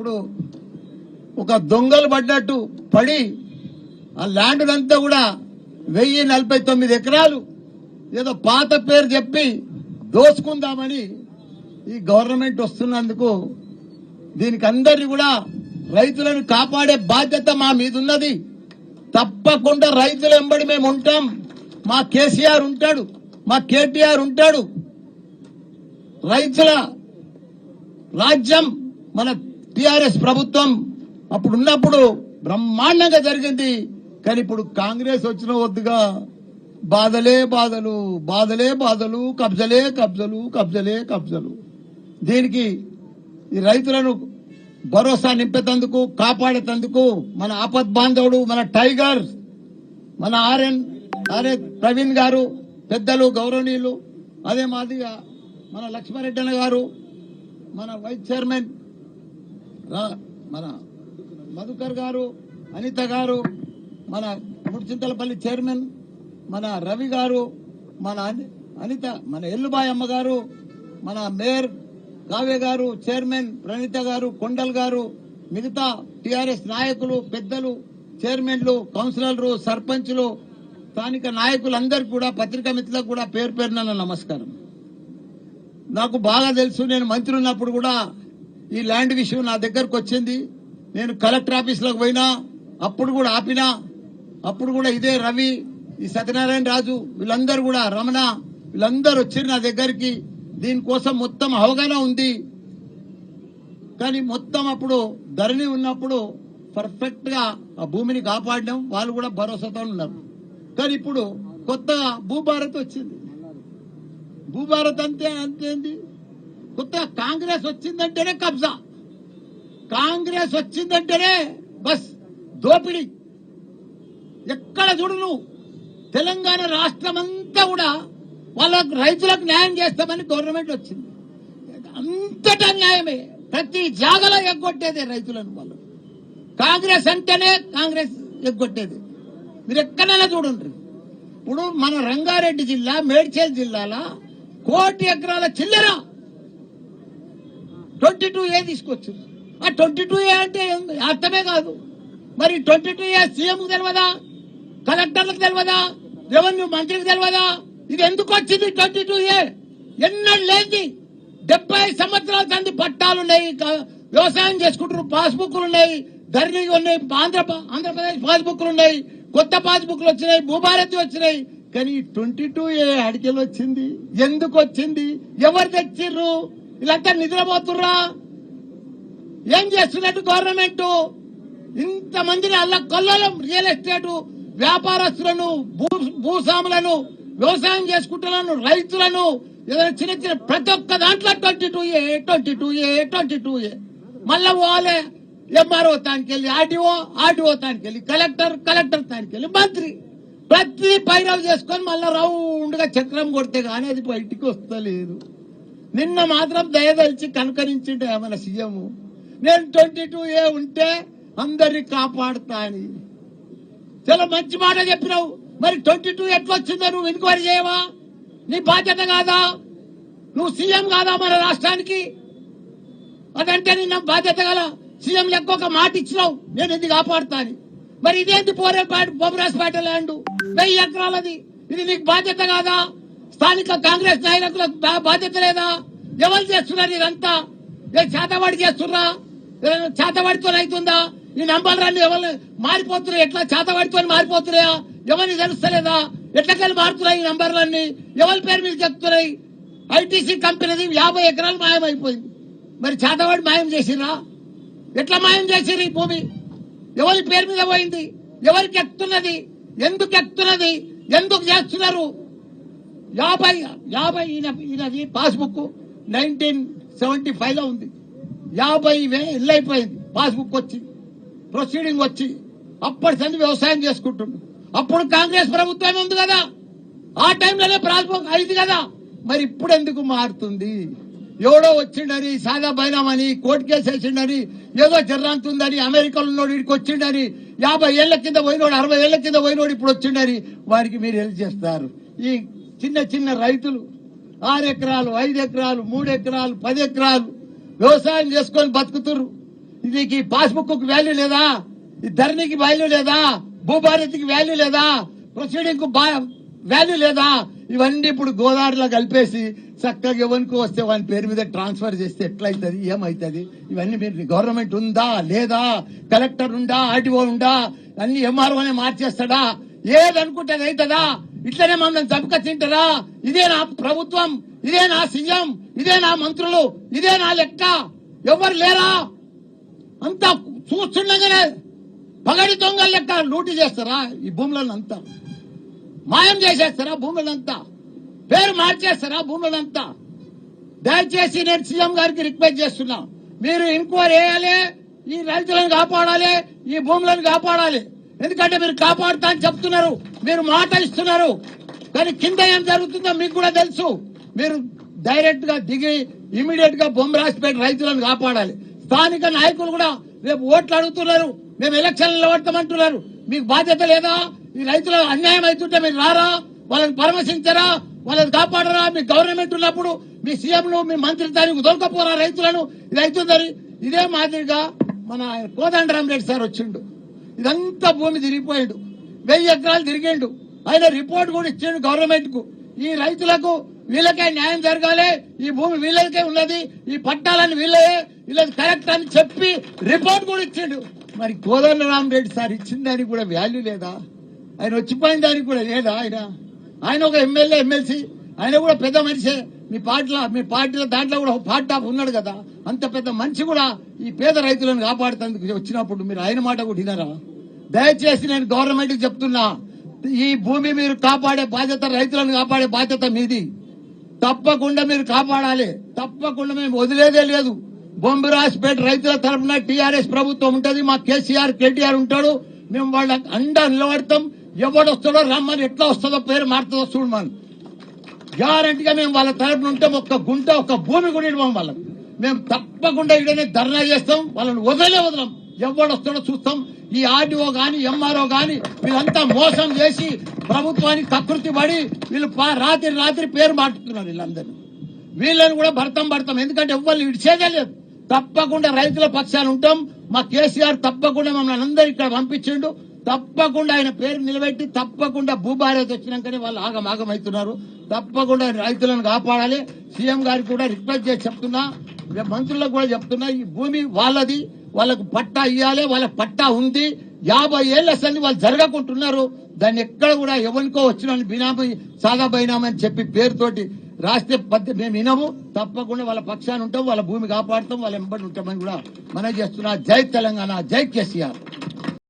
ఇప్పుడు ఒక దొంగలు పడ్డట్టు పడి ఆ ల్యాండ్ అంతా కూడా 1049 ఎకరాలు ఏదో పాత పేరు చెప్పి దోసుకుందామని ఈ గవర్నమెంట్ వస్తున్నందుకు దీనికి అందరినీ కూడా రైతులను కాపాడే బాధ్యత మా మీద ఉన్నది. తప్పకుండా రైతుల వెంబడి మేము ఉంటాం. మా కేసీఆర్ ఉంటాడు, మా కేటీఆర్ ఉంటాడు. రైతుల రాజ్యం మన టిఆర్ఎస్ ప్రభుత్వం అప్పుడు ఉన్నప్పుడు బ్రహ్మాండంగా జరిగింది. కానీ ఇప్పుడు కాంగ్రెస్ వచ్చిన వద్దుగా బాధలే బాధలు, బాధలే బాధలు, కబ్జలే కబ్జలు, కబ్జలే కబ్జలు. దీనికి ఈ రైతులను భరోసా నింపేందుకు, కాపాడేందుకు మన ఆపద్ బాంధవుడు, మన టైగర్, మన ఆర్ఏ ప్రవీణ్ గారు పెద్దలు గౌరవనీయులు, అదే మాదిరిగా మన లక్ష్మారెడ్డి అన్న గారు, మన వైస్ చైర్మన్ మన మధుకర్ గారు, అనిత గారు, మన ముడిచింతలపల్లి చైర్మన్ మన రవి గారు, మన అనిత, మన ఎల్లుబాయమ్మ గారు, మన మేయర్ కావ్య గారు, చైర్మన్ ప్రణీత గారు, కొండల్ గారు, మిగతా టిఆర్ఎస్ నాయకులు, పెద్దలు, చైర్మన్లు, కౌన్సిలర్లు, సర్పంచ్లు, స్థానిక నాయకులందరికీ కూడా, పత్రికా మిత్రులకు కూడా పేరు పేరున నమస్కారం. నాకు బాగా తెలుసు, నేను మంత్రి ఉన్నప్పుడు కూడా ఈ ల్యాండ్ విషయం నా దగ్గరకు వచ్చింది. నేను కలెక్టర్ ఆఫీసులోకి పోయినా, అప్పుడు కూడా ఆపినా. అప్పుడు కూడా ఇదే రవి, ఈ సత్యనారాయణ రాజు, వీళ్ళందరూ కూడా, రమణ, వీళ్ళందరూ వచ్చారు నా దగ్గరికి. దీనికోసం మొత్తం అవగాహన ఉంది. కానీ మొత్తం అప్పుడు ధరణి ఉన్నప్పుడు పర్ఫెక్ట్ గా ఆ భూమిని కాపాడడం, వాళ్ళు కూడా భరోసాతో ఉన్నారు. కానీ ఇప్పుడు కొత్తగా భూభారత్ వచ్చింది. భూభారత్ అంతేంది, కొత్తగా కాంగ్రెస్ వచ్చిందంటేనే కబ్జా, కాంగ్రెస్ వచ్చిందంటేనే బస్ దోపిడీ. ఎక్కడ చూడు నువ్వు తెలంగాణ రాష్ట్రం అంతా కూడా వాళ్ళకు రైతులకు న్యాయం చేస్తామని గవర్నమెంట్ వచ్చింది. అంతటా న్యాయమే, ప్రతి జాగలో ఎగ్గొట్టేదే రైతులను. వాళ్ళు కాంగ్రెస్ అంటేనే కాంగ్రెస్ ఎగ్గొట్టేది. మీరు ఎక్కడైనా చూడండి. ఇప్పుడు మన రంగారెడ్డి జిల్లా, మేడ్చల్ జిల్లాల 1 కోటి ఎకరాల చిల్లర 22A తీసుకొచ్చు. ఆ 22A అంటే అర్థమే కాదు. మరి 22A సీఎంకు తెలియదా, కలెక్టర్లకు తెలియదా, రెవెన్యూ మంత్రికి తెలియదా? ఇది ఎందుకు వచ్చింది 22A? ఎన్నడూ లేని 70 సంవత్సరాల సంది పట్టాలున్నాయి, వ్యవసాయం చేసుకుంటారు, పాస్బుక్లు ఉన్నాయి, ధరణి ఉన్నాయి, ఆంధ్రప్రదేశ్ పాస్బుక్లు ఉన్నాయి, కొత్త పాస్బుక్లు వచ్చినాయి, భూభారతి వచ్చినాయి. కానీ 22A అడికెళ్ళి వచ్చింది, ఎందుకు వచ్చింది, ఎవరు తెచ్చిర్రు? వీళ్ళంతా నిద్రపోతుర్రా? ఏం చేస్తున్నట్టు గవర్నమెంట్? ఇంతమందిని అల్ల కొల్లం రియల్ ఎస్టేట్ వ్యాపారస్తులను, భూస్వాములను, వ్యవసాయం చేసుకుంటున్నాను, రైతులను, ఏదైనా చిన్న చిన్న ప్రతి ఒక్క దాంట్లో 22A. మళ్ళా పోవాలి ఎంఆర్ఓ తానికి వెళ్ళి, ఆర్డీఓ తానికి వెళ్ళి, కలెక్టర్ తానికి వెళ్ళి, మంత్రి, ప్రతి పైరవ్ చేసుకొని మళ్ళా రౌండ్ గా చక్రం కొడితే గానీ అది బయటికి వస్తలేదు. నిన్న మాత్రం దయదలిచి కనుకరించిండే మన సీఎం, నేను 22A ఉంటే అందరినీ కాపాడుతా అని. చాలా మంచి మాట చెప్పినావు. మరి 22 ఎట్లా వచ్చిందో నువ్వు ఎంక్వైరీ చేయవా? నీ బాధ్యత కాదా? నువ్వు సీఎం కాదా మన రాష్ట్రానికి? అదంటే నిన్న బాధ్యత గల సీఎం లెక్క ఒక మాట ఇచ్చినావు, నేను ఇది కాపాడుతా అని. మరి ఇదేంటి బొమ్మరాజపేట ల్యాండ్ 1000 ఎకరాలది, ఇది నీకు బాధ్యత కాదా? స్థానిక కాంగ్రెస్ నాయకులకు బాధ్యత లేదా? ఎవరు చేస్తున్నారు ఇదంతా? ఏ చేతవాడి చేస్తున్నా? చేతవాడితో అవుతుందా? ఈ నంబర్లన్నీ ఎవరు మారిపోతున్నాయి? ఎట్లా చేతవాడితో మారిపోతున్నాయా? ఎవరిని తెలుస్తలేదా? ఎట్లకెళ్ళి మారుతున్నాయి ఈ నంబర్లన్నీ? ఎవరి పేరు మీద చెప్తున్నాయి? ఐటీసీ కంపెనీది 50 ఎకరాలు మాయమైపోయింది. మరి చేతవాడి మాయం చేసిరా? ఎట్లా మాయం చేసిరు? ఈ భూమి ఎవరి పేరు మీద పోయింది? ఎవరికి ఎక్కుతున్నది? ఎందుకు ఎక్కుతున్నది? ఎందుకు చేస్తున్నారు? 50 ఈయనది పాస్బుక్ 1975 లో ఉంది. 50,000 ఇల్లు అయిపోయింది. పాస్బుక్ వచ్చి, ప్రొసీడింగ్ వచ్చి, అప్పటి సంది వ్యవసాయం చేసుకుంటుండు. అప్పుడు కాంగ్రెస్ ప్రభుత్వం ఉంది కదా, ఆ టైంలోనే పాస్బుక్ అయింది కదా. మరి ఇప్పుడు ఎందుకు మారుతుంది? ఎవడో వచ్చిండని, సాదా బైనామని, కోర్టు కేసు వేసిండని, ఏదో జర్రాంతుందని, అమెరికాలో ఉన్నోడు ఇక్కడికి వచ్చిండని, 50 ఏళ్ల కింద పోయినోడు, 60 ఏళ్ల కింద పోయినోడు ఇప్పుడు వచ్చిండని వారికి మీరు హెల్ప్ చేస్తారు. ఈ చిన్న చిన్న రైతులు 6 ఎకరాలు, 5 ఎకరాలు, 3 ఎకరాలు, 10 ఎకరాలు వ్యవసాయం చేసుకొని బతుకుతున్నారు. నీకు ఈ పాస్బుక్ కు వాల్యూ లేదా, ఈ ధరణికి వాల్యూ లేదా, భూభారతికి వాల్యూ లేదా, ప్రొసీడింగ్ కు వాల్యూ లేదా? ఇవన్నీ ఇప్పుడు గోదావరిలో కలిపేసి చక్కగా ఎవరికి వస్తే వాని పేరు మీద ట్రాన్స్ఫర్ చేస్తే ఎట్లయితుంది, ఏమైతుంది? ఇవన్నీ మీరు గవర్నమెంట్ ఉందా లేదా, కలెక్టర్ ఉందా, ఆర్టీఓ ఉందా, అన్ని ఎంఆర్ఓనే మార్చేస్తాడా? ఏదనుకుంటే అది అవుతుందా? ఇట్లనే మమ్మల్ని చంపక తింటారా? ఇదే నా ప్రభుత్వం, ఇదే నా సీఎం, ఇదే నా మంత్రులు, ఇదే నా లెక్క? ఎవరు లేరా? అంతా చూస్తుండగానే పగడి దొంగల లెక్క లూటీ చేస్తారా? ఈ భూములను అంతా మాయం చేసేస్తారా? భూములంతా పేరు మార్చేస్తారా? భూములంతా దయచేసి నేను సీఎం గారికి రిక్వెస్ట్ చేస్తున్నా, మీరు ఎంక్వైరీ వేయాలి, ఈ రైతులను కాపాడాలి, ఈ భూములను కాపాడాలి. ఎందుకంటే మీరు కాపాడుతా అని చెప్తున్నారు, మీరు మాట ఇస్తున్నారు, కానీ కింద ఏం జరుగుతుందో మీకు కూడా తెలుసు. మీరు డైరెక్ట్ గా దిగి ఇమీడియట్ గా బొమ్మరాజపేట రైతులను కాపాడాలి. స్థానిక నాయకులు కూడా రేపు ఓట్లు అడుగుతున్నారు, మేము ఎలక్షన్లు నిలబడతామంటున్నారు. మీకు బాధ్యత లేదా? ఈ రైతుల అన్యాయం అవుతుంటే మీరు రారా? వాళ్ళని పరామర్శించరా? వాళ్ళని కాపాడరా? మీ గవర్నమెంట్ ఉన్నప్పుడు మీ సీఎంలు, మీ మంత్రిత్వానికి దొరకపోరా రైతులను? ఇది అవుతుందని ఇదే మాదిరిగా మన కోదండరామరెడ్డి సార్ వచ్చిండు, ఇదంతా భూమి తిరిగిపోయాడు, 1000 ఎకరాలు తిరిగిండు. ఆయన రిపోర్ట్ కూడా ఇచ్చిండు గవర్నమెంట్ కు. ఈ రైతులకు వీళ్ళకే న్యాయం జరగాలి, ఈ భూమి వీళ్ళకే ఉన్నది, ఈ పట్టాలని వీళ్ళది కరెక్ట్ అని చెప్పి రిపోర్ట్ కూడా ఇచ్చిండు. మరి కోదండరామరెడ్డి సార్ ఇచ్చిన దానికి కూడా వాల్యూ లేదా? ఆయన వచ్చిపోయిన దానికి కూడా లేదా? ఆయన ఒక ఎమ్మెల్యే, ఎమ్మెల్సీ, ఆయన కూడా పెద్ద మనిషే. మీ పార్టీలో దాంట్లో కూడా పార్ట్ ఆఫ్ ఉన్నాడు కదా. అంత పెద్ద మనిషి కూడా ఈ పేద రైతులను కాపాడుతందుకు వచ్చినప్పుడు మీరు ఆయన మాట కూడా వినరా? దయచేసి నేను గవర్నమెంట్ కి చెప్తున్నా, ఈ భూమి మీరు కాపాడే బాధ్యత, రైతులను కాపాడే బాధ్యత మీది. తప్పకుండా మీరు కాపాడాలి, తప్పకుండా మేము వదిలేదే లేదు. బొమ్మరాజపేట రైతుల తరఫున టీఆర్ఎస్ ప్రభుత్వం ఉంటది, మా కేసీఆర్, కేటీఆర్ ఉంటాడు. మేము వాళ్ళ అండా నిలబడతాం. ఎవడొస్తాడో రమ్మని, ఎట్లా వస్తుందో పేరు మారుతుందో చూడమని గ్యారంటీగా మేము వాళ్ళ తరఫున ఉంటాం. ఒక్క గుంట, ఒక్క భూమి కూడా ఇవ్వం వాళ్ళకి. మేము తప్పకుండా ఇక్కడనే ధర్నా చేస్తాం, వాళ్ళని వదలం. ఎవడొస్తాడో చూస్తాం. ఈ ఆర్డీఓ గాని, ఎంఆర్ఓ గాని వీళ్ళంతా మోసం చేసి ప్రభుత్వానికి కకృతి పడి వీళ్ళు రాత్రి పేరు మార్చుతున్నారు. వీళ్ళందరూ వీళ్ళని కూడా భర్తం. ఎందుకంటే ఎవరిని ఇడిచేదే లేదు. తప్పకుండా రైతుల పక్షాన ఉంటాం. మా కేసీఆర్ తప్పకుండా మమ్మల్ని అందరూ ఇక్కడ పంపించిండు. తప్పకుండా ఆయన పేరు నిలబెట్టి, తప్పకుండా భూభారతి వచ్చినాకనే వాళ్ళు ఆగమవుతున్నారు. తప్పకుండా రైతులను కాపాడాలి. సీఎం గారికి కూడా రిక్వెస్ట్ చేసి చెప్తున్నా, మంత్రులకు కూడా చెప్తున్నా, ఈ భూమి వాళ్ళది, వాళ్ళకు పట్టా ఇవ్వాలి. వాళ్ళ పట్టా ఉంది. 50 ఏళ్ల అసలు వాళ్ళు జరగకుంటున్నారు. దాన్ని ఎక్కడ కూడా ఎవరికో వచ్చిన బినామీ, సాదా బైనామీ అని చెప్పి పేరుతోటి రాస్తే మేము వినము. తప్పకుండా వాళ్ళ పక్షాన ఉంటాం, వాళ్ళ భూమి కాపాడుతాం, వాళ్ళ ఎంబడి ఉంటామని కూడా మనం చేస్తున్నా. జై తెలంగాణ, జై కేసీఆర్.